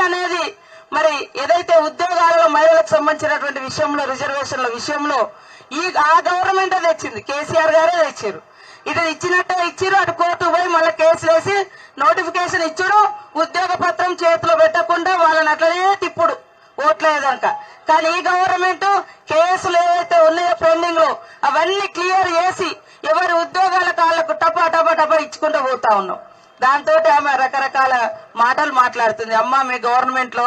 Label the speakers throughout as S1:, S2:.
S1: అనేది మరి ఏదైతే ఉద్యోగాలలో మహిళలకు సంబంధించినటువంటి విషయంలో రిజర్వేషన్ల విషయంలో ఆ గవర్నమెంట్ తెచ్చింది, కేసీఆర్ గారే తెచ్చారు. ఇది ఇచ్చినట్టే ఇచ్చిరు, అటు కోర్టు పోయి మళ్ళీ కేసులు వేసి నోటిఫికేషన్ ఇచ్చుడు, ఉద్యోగ పత్రం చేతిలో పెట్టకుండా వాళ్ళని అట్లనే తిప్పుడు ఓట్లేదనక. కానీ ఈ గవర్నమెంట్ కేసులు ఏవైతే ఉన్నాయో పెండింగ్ లో అవన్నీ క్లియర్ చేసి ఎవరి ఉద్యోగాల కాళ్లకు టపా టపా టపా ఇచ్చుకుంటూ పోతా ఉన్నాం. దాంతో ఆమె రకరకాల మాటలు మాట్లాడుతుంది. అమ్మ, మీ గవర్నమెంట్ లో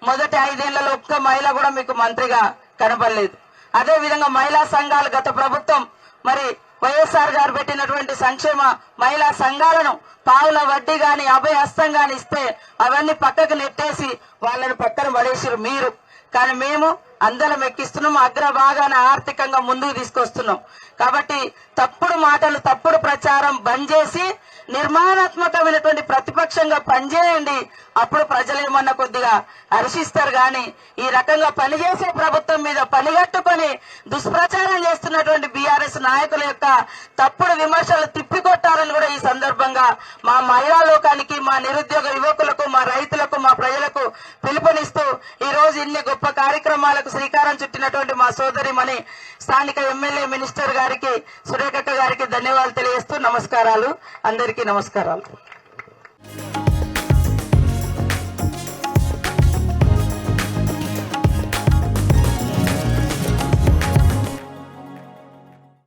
S1: మొదటి 5 ఏళ్లలో ఒక్క మహిళ కూడా మీకు మంత్రిగా కనబడలేదు. అదే విధంగా మహిళా సంఘాలు గత ప్రభుత్వం మరి వైఎస్ఆర్ గారు పెట్టినటువంటి సంక్షేమ మహిళా సంఘాలను పావుల వడ్డీ గాని అభయ హస్తం గాని ఇస్తే అవన్నీ పక్కకు నెట్టేసి వాళ్ళని పక్కన పడేసారు మీరు. కానీ మేము అందరం ఎక్కిస్తున్నాం, అగ్రభాగాన ఆర్థికంగా ముందుకు తీసుకొస్తున్నాం. కాబట్టి తప్పుడు మాటలు, తప్పుడు ప్రచారం బంద్ చేసి నిర్మాణాత్మకమైనటువంటి ప్రతిపక్షంగా పనిచేయండి. అప్పుడు ప్రజలేమన్నా కొద్దిగా హర్షిస్తారు. గాని ఈ రకంగా పనిచేసే ప్రభుత్వం మీద పనిగట్టుకొని దుష్ప్రచారం చేస్తున్నటువంటి బీఆర్ఎస్ నాయకుల యొక్క తప్పుడు విమర్శలు తిప్పికొట్టాలని కూడా ఈ సందర్భంగా మా మహిళా లోకానికి, మా నిరుద్యోగ యువకులకు, మా రైతులకు, మా ప్రజలకు పిలుపునిస్తూ ఈ రోజు ఇన్ని గొప్ప కార్యక్రమాలకు శ్రీకారం చుట్టినటువంటి మా సోదరిమణి స్థానిక ఎమ్మెల్యే మినిస్టర్ గారికి, సురేఖక్క గారికి ధన్యవాదాలు తెలియజేస్తూ నమస్కారాలు. అందరికీ నమస్కారాలు.